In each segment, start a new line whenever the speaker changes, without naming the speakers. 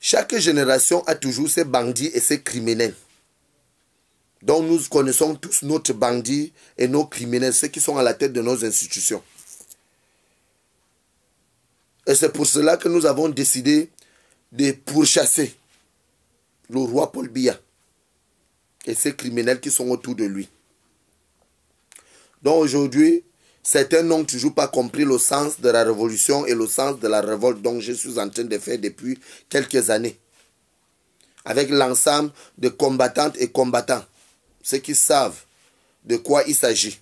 Chaque génération a toujours ses bandits et ses criminels. Donc nous connaissons tous notre bandits et nos criminels, ceux qui sont à la tête de nos institutions. Et c'est pour cela que nous avons décidé de pourchasser le roi Paul Biya et ces criminels qui sont autour de lui. Donc aujourd'hui, certains n'ont toujours pas compris le sens de la révolution et le sens de la révolte dont je suis en train de faire depuis quelques années. Avec l'ensemble de combattantes et combattants, ceux qui savent de quoi il s'agit.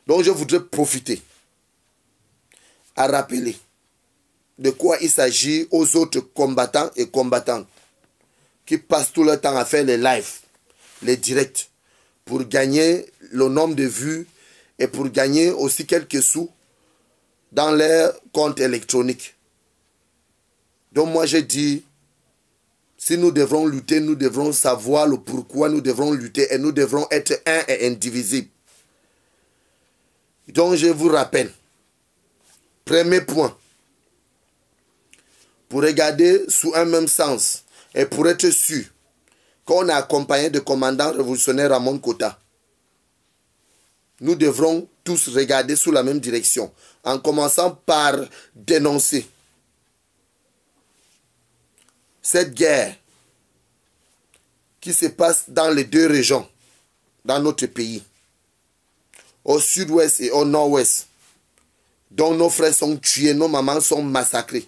Donc je voudrais profiter à rappeler de quoi il s'agit aux autres combattants et combattantes qui passent tout leur temps à faire les lives, les directs, pour gagner le nombre de vues et pour gagner aussi quelques sous dans leur compte électronique. Donc moi je dis, si nous devrons lutter, nous devrons savoir le pourquoi nous devrons lutter et nous devrons être un et indivisible. Donc je vous rappelle, premier point, pour regarder sous un même sens et pour être sûr qu'on est accompagné de commandant révolutionnaire Ramon Kota, nous devrons tous regarder sous la même direction, en commençant par dénoncer cette guerre qui se passe dans les deux régions, dans notre pays, au sud-ouest et au nord-ouest, dont nos frères sont tués, nos mamans sont massacrées.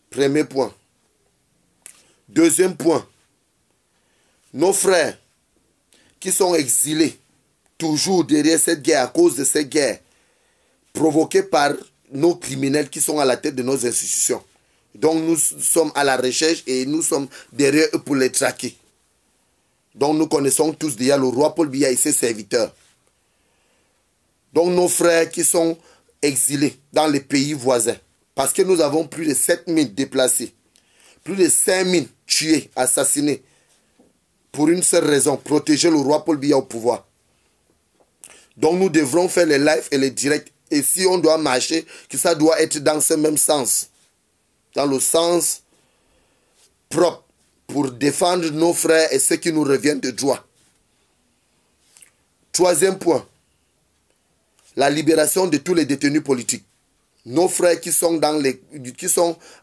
Premier point. Deuxième point, nos frères qui sont exilés, toujours derrière cette guerre, à cause de cette guerre, provoquée par nos criminels qui sont à la tête de nos institutions. Donc nous sommes à la recherche et nous sommes derrière eux pour les traquer. Donc nous connaissons tous déjà le roi Paul Biya et ses serviteurs. Donc nos frères qui sont exilés dans les pays voisins, parce que nous avons plus de 7000 déplacés, plus de 5000 tués, assassinés, pour une seule raison, protéger le roi Paul Biya au pouvoir. Donc nous devrons faire les lives et les directs. Et si on doit marcher, que ça doit être dans ce même sens. Dans le sens propre, pour défendre nos frères et ceux qui nous reviennent de droit. Troisième point, la libération de tous les détenus politiques. Nos frères qui sont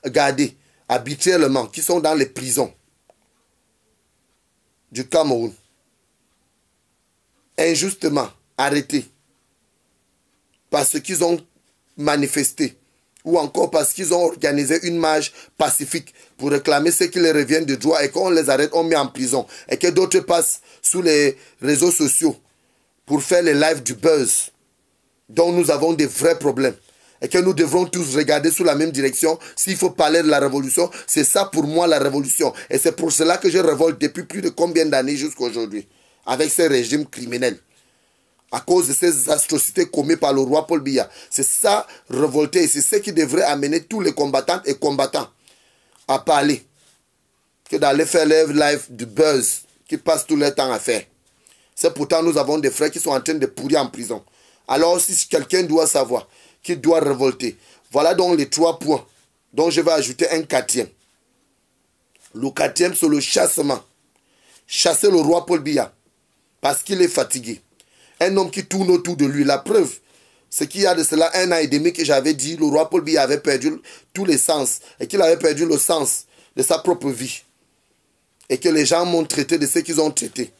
gardés arbitrairement, qui sont dans les prisons du Cameroun, injustement arrêtés parce qu'ils ont manifesté ou encore parce qu'ils ont organisé une marche pacifique pour réclamer ce qui les revient de droit et qu'on les arrête, on met en prison et que d'autres passent sous les réseaux sociaux pour faire les lives du buzz dont nous avons des vrais problèmes et que nous devrons tous regarder sous la même direction. S'il faut parler de la révolution, c'est ça pour moi la révolution et c'est pour cela que je révolte depuis plus de combien d'années jusqu'à aujourd'hui avec ces régimes criminels. À cause de ces atrocités commises par le roi Paul Biya. C'est ça, révolter. Et c'est ce qui devrait amener tous les combattantes et combattants à parler. Que d'aller faire les live du buzz qui passent tout leur temps à faire. C'est pourtant nous avons des frères qui sont en train de pourrir en prison. Alors si quelqu'un doit savoir qu'il doit révolter, voilà donc les 3 points dont je vais ajouter un 4e. Le 4e, c'est le chassement. Chasser le roi Paul Biya parce qu'il est fatigué. Un homme qui tourne autour de lui. La preuve, c'est qu'il y a de cela 1 an et demi que j'avais dit, le roi Paul Biya avait perdu tous les sens et qu'il avait perdu le sens de sa propre vie. Et que les gens m'ont traité de ce qu'ils ont traité.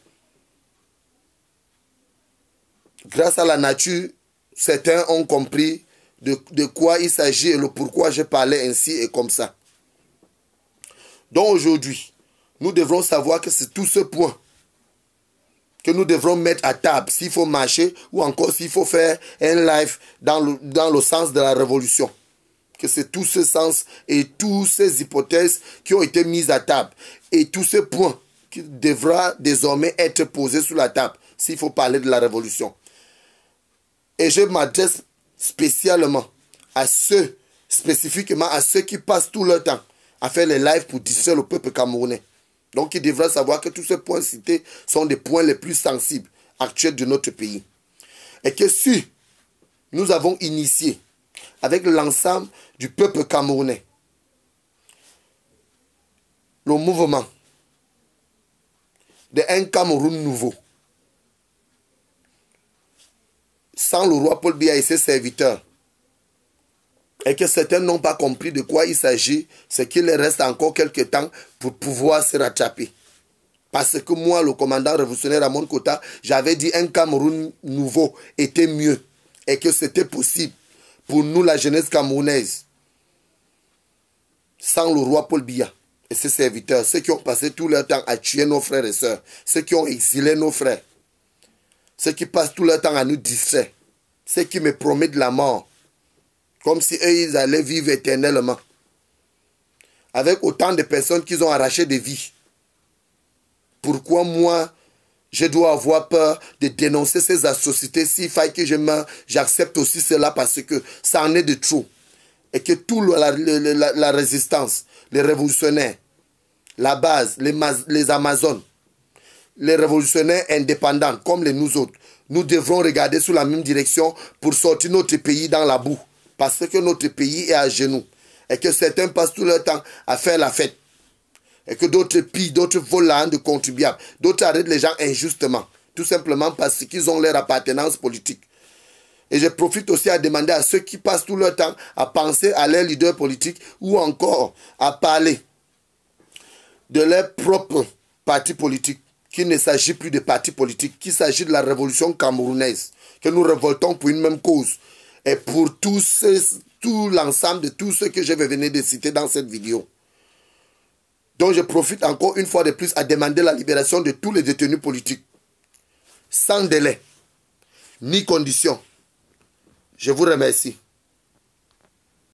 Grâce à la nature, certains ont compris de quoi il s'agit et le pourquoi je parlais ainsi et comme ça. Donc aujourd'hui, nous devrons savoir que c'est tout ce point que nous devrons mettre à table s'il faut marcher ou encore s'il faut faire un live dans le sens de la révolution. Que c'est tout ce sens et toutes ces hypothèses qui ont été mises à table et tous ces points qui devront désormais être posés sur la table s'il faut parler de la révolution. Et je m'adresse spécialement à ceux, spécifiquement à ceux qui passent tout leur temps à faire les lives pour distraire le peuple camerounais. Donc, il devra savoir que tous ces points cités sont des points les plus sensibles actuels de notre pays. Et que si nous avons initié avec l'ensemble du peuple camerounais le mouvement d'un Cameroun nouveau, sans le roi Paul Biya et ses serviteurs, et que certains n'ont pas compris de quoi il s'agit, c'est qu'il reste encore quelques temps pour pouvoir se rattraper. Parce que moi, le commandant révolutionnaire Ramon Kota, j'avais dit un Cameroun nouveau était mieux et que c'était possible pour nous, la jeunesse camerounaise, sans le roi Paul Biya et ses serviteurs, ceux qui ont passé tout leur temps à tuer nos frères et sœurs, ceux qui ont exilé nos frères, ceux qui passent tout leur temps à nous distraire, ceux qui me promettent la mort, comme si eux, ils allaient vivre éternellement, avec autant de personnes qu'ils ont arraché des vies. Pourquoi moi, je dois avoir peur de dénoncer ces atrocités? S'il faille que j'accepte aussi cela parce que ça en est de trop. Et que toute la résistance, les révolutionnaires, la base, les Amazones, les révolutionnaires indépendants comme nous autres, nous devrons regarder sous la même direction pour sortir notre pays dans la boue. Parce que notre pays est à genoux. Et que certains passent tout leur temps à faire la fête. Et que d'autres pillent, d'autres volent la de contribuables. D'autres arrêtent les gens injustement. Tout simplement parce qu'ils ont leur appartenance politique. Et je profite aussi à demander à ceux qui passent tout leur temps à penser à leurs leaders politiques ou encore à parler de leur propre parti politique, qu'il ne s'agit plus de parti politique, qu'il s'agit de la révolution camerounaise, que nous révoltons pour une même cause. Et pour tout l'ensemble de tous ceux que je vais venir de citer dans cette vidéo. Donc je profite encore une fois de plus à demander la libération de tous les détenus politiques. Sans délai, ni condition. Je vous remercie.